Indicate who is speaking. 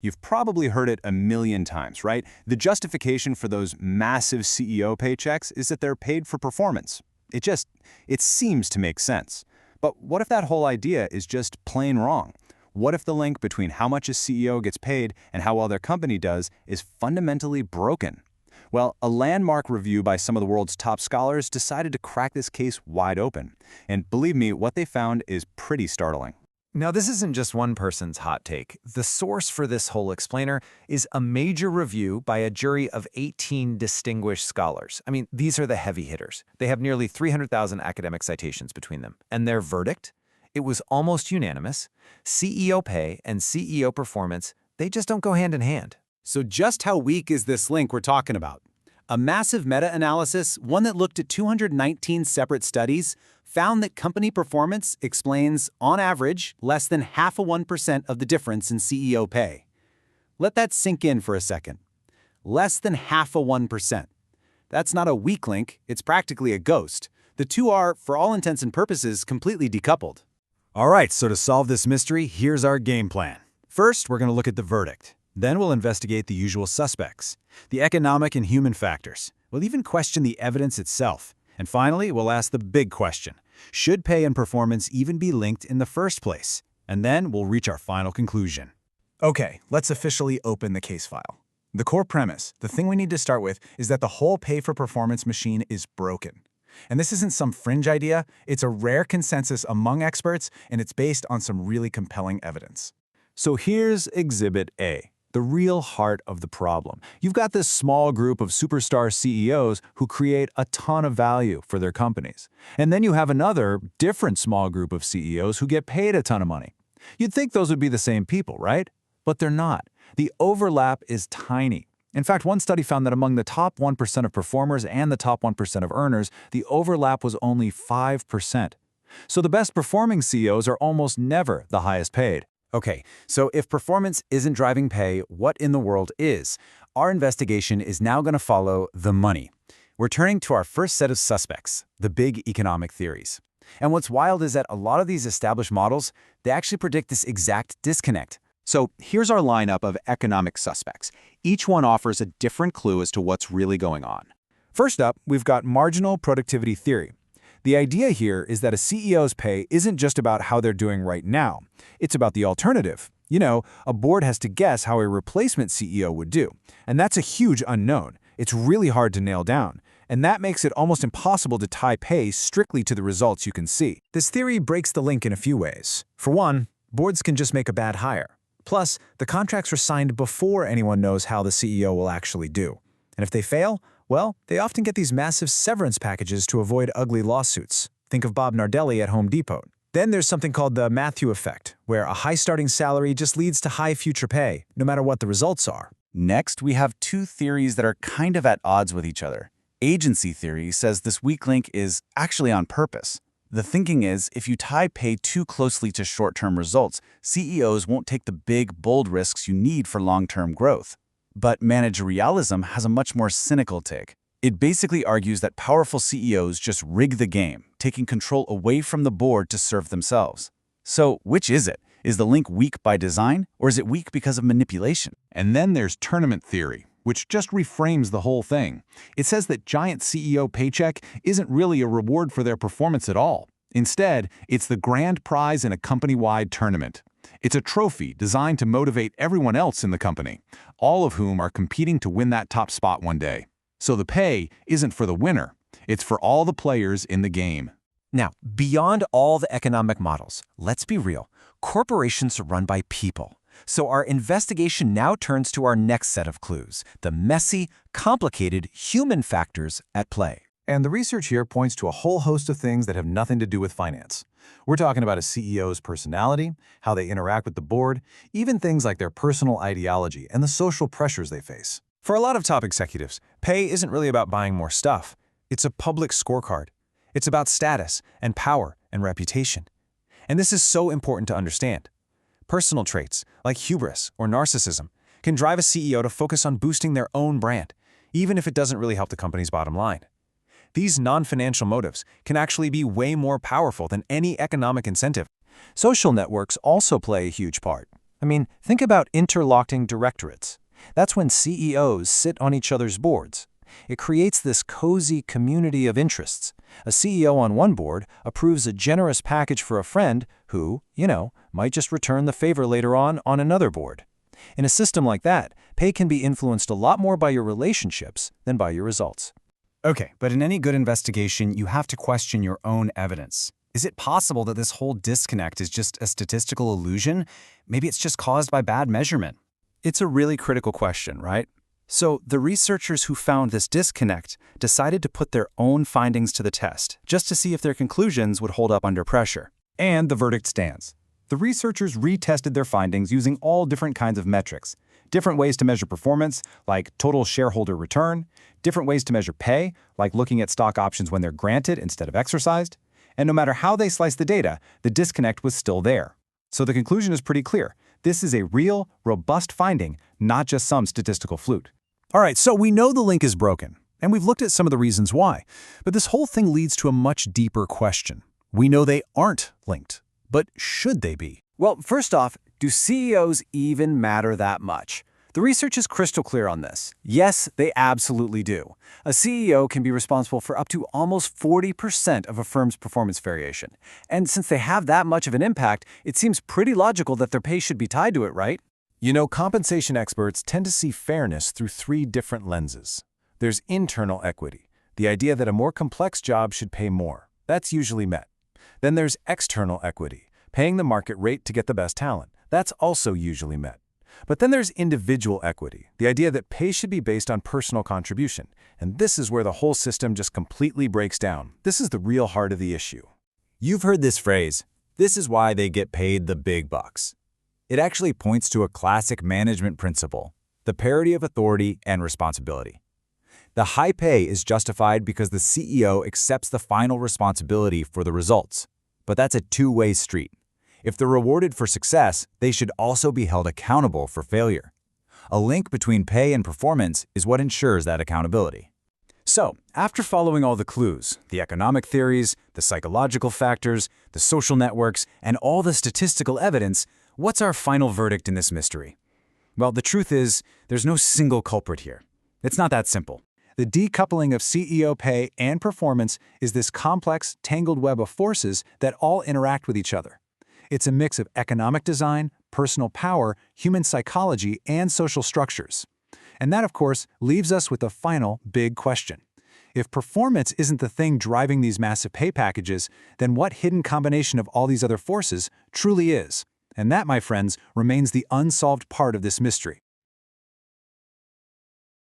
Speaker 1: You've probably heard it a million times, right? The justification for those massive CEO paychecks is that they're paid for performance. It seems to make sense. But what if that whole idea is just plain wrong? What if the link between how much a CEO gets paid and how well their company does is fundamentally broken? Well, a landmark review by some of the world's top scholars decided to crack this case wide open. And believe me, what they found is pretty startling.
Speaker 2: Now, this isn't just one person's hot take. The source for this whole explainer is a major review by a jury of 18 distinguished scholars. I mean, these are the heavy hitters. They have nearly 300,000 academic citations between them. And their verdict? It was almost unanimous. CEO pay and CEO performance, they just don't go hand in hand.
Speaker 1: So just how weak is this link we're talking about? A massive meta-analysis, one that looked at 219 separate studies, found that company performance explains, on average, less than 0.5% of the difference in CEO pay. Let that sink in for a second. Less than 0.5%. That's not a weak link, it's practically a ghost. The two are, for all intents and purposes, completely decoupled.
Speaker 3: All right, so to solve this mystery, here's our game plan. First, we're going to look at the verdict. Then we'll investigate the usual suspects, the economic and human factors. We'll even question the evidence itself. And finally, we'll ask the big question. Should pay and performance even be linked in the first place? And then we'll reach our final conclusion.
Speaker 4: Okay, let's officially open the case file. The core premise, the thing we need to start with, is that the whole pay-for-performance machine is broken. And this isn't some fringe idea, it's a rare consensus among experts, and it's based on some really compelling evidence.
Speaker 3: So here's Exhibit A. The real heart of the problem. You've got this small group of superstar CEOs who create a ton of value for their companies. And then you have another, different small group of CEOs who get paid a ton of money. You'd think those would be the same people, right? But they're not. The overlap is tiny. In fact, one study found that among the top 1% of performers and the top 1% of earners, the overlap was only 5%. So the best performing CEOs are almost never the highest paid.
Speaker 1: Okay, so if performance isn't driving pay, what in the world is? Our investigation is now going to follow the money. We're turning to our first set of suspects, the big economic theories. And what's wild is that a lot of these established models, they actually predict this exact disconnect. So here's our lineup of economic suspects. Each one offers a different clue as to what's really going on.
Speaker 4: First up, we've got marginal productivity theory. The idea here is that a CEO's pay isn't just about how they're doing right now. It's about the alternative. You know, a board has to guess how a replacement CEO would do. And that's a huge unknown. It's really hard to nail down. And that makes it almost impossible to tie pay strictly to the results you can see. This theory breaks the link in a few ways. For one, boards can just make a bad hire. Plus, the contracts were signed before anyone knows how the CEO will actually do. And if they fail, well, they often get these massive severance packages to avoid ugly lawsuits. Think of Bob Nardelli at Home Depot. Then there's something called the Matthew effect, where a high starting salary just leads to high future pay, no matter what the results are.
Speaker 1: Next, we have two theories that are kind of at odds with each other. Agency theory says this weak link is actually on purpose. The thinking is, if you tie pay too closely to short-term results, CEOs won't take the big, bold risks you need for long-term growth. But managerialism has a much more cynical take. It basically argues that powerful CEOs just rig the game, taking control away from the board to serve themselves. So, which is it? Is the link weak by design, or is it weak because of manipulation?
Speaker 5: And then there's tournament theory, which just reframes the whole thing. It says that giant CEO paycheck isn't really a reward for their performance at all. Instead, it's the grand prize in a company-wide tournament. It's a trophy designed to motivate everyone else in the company, all of whom are competing to win that top spot one day. So the pay isn't for the winner, it's for all the players in the game.
Speaker 2: Now, beyond all the economic models, let's be real, corporations are run by people. So our investigation now turns to our next set of clues, the messy, complicated human factors at play.
Speaker 4: And the research here points to a whole host of things that have nothing to do with finance. We're talking about a CEO's personality, how they interact with the board, even things like their personal ideology and the social pressures they face. For a lot of top executives, pay isn't really about buying more stuff. It's a public scorecard. It's about status and power and reputation. And this is so important to understand. Personal traits, like hubris or narcissism, can drive a CEO to focus on boosting their own brand, even if it doesn't really help the company's bottom line. These non-financial motives can actually be way more powerful than any economic incentive. Social networks also play a huge part. I mean, think about interlocking directorates. That's when CEOs sit on each other's boards. It creates this cozy community of interests. A CEO on one board approves a generous package for a friend who, might just return the favor later on another board. In a system like that, pay can be influenced a lot more by your relationships than by your results.
Speaker 1: Okay, but in any good investigation, you have to question your own evidence. Is it possible that this whole disconnect is just a statistical illusion? Maybe it's just caused by bad measurement.
Speaker 4: It's a really critical question, right? So the researchers who found this disconnect decided to put their own findings to the test, just to see if their conclusions would hold up under pressure.
Speaker 3: And the verdict stands. The researchers retested their findings using all different kinds of metrics. Different ways to measure performance, like total shareholder return. Different ways to measure pay, like looking at stock options when they're granted instead of exercised. And no matter how they sliced the data, the disconnect was still there. So the conclusion is pretty clear. This is a real, robust finding, not just some statistical fluke.
Speaker 4: All right, so we know the link is broken, and we've looked at some of the reasons why. But this whole thing leads to a much deeper question. We know they aren't linked, but should they be?
Speaker 1: Well, first off, do CEOs even matter that much? The research is crystal clear on this. Yes, they absolutely do. A CEO can be responsible for up to almost 40% of a firm's performance variation. And since they have that much of an impact, it seems pretty logical that their pay should be tied to it, right?
Speaker 4: Compensation experts tend to see fairness through three different lenses. There's internal equity, the idea that a more complex job should pay more. That's usually met. Then there's external equity, paying the market rate to get the best talent. That's also usually met. But then there's individual equity, the idea that pay should be based on personal contribution. And this is where the whole system just completely breaks down. This is the real heart of the issue.
Speaker 3: You've heard this phrase, this is why they get paid the big bucks. It actually points to a classic management principle, the parity of authority and responsibility. The high pay is justified because the CEO accepts the final responsibility for the results. But that's a two-way street. If they're rewarded for success, they should also be held accountable for failure. A link between pay and performance is what ensures that accountability.
Speaker 4: So, after following all the clues, the economic theories, the psychological factors, the social networks, and all the statistical evidence, what's our final verdict in this mystery? Well, the truth is, there's no single culprit here. It's not that simple. The decoupling of CEO pay and performance is this complex, tangled web of forces that all interact with each other. It's a mix of economic design, personal power, human psychology, and social structures. And that, of course, leaves us with the final big question. If performance isn't the thing driving these massive pay packages, then what hidden combination of all these other forces truly is? And that, my friends, remains the unsolved part of this mystery.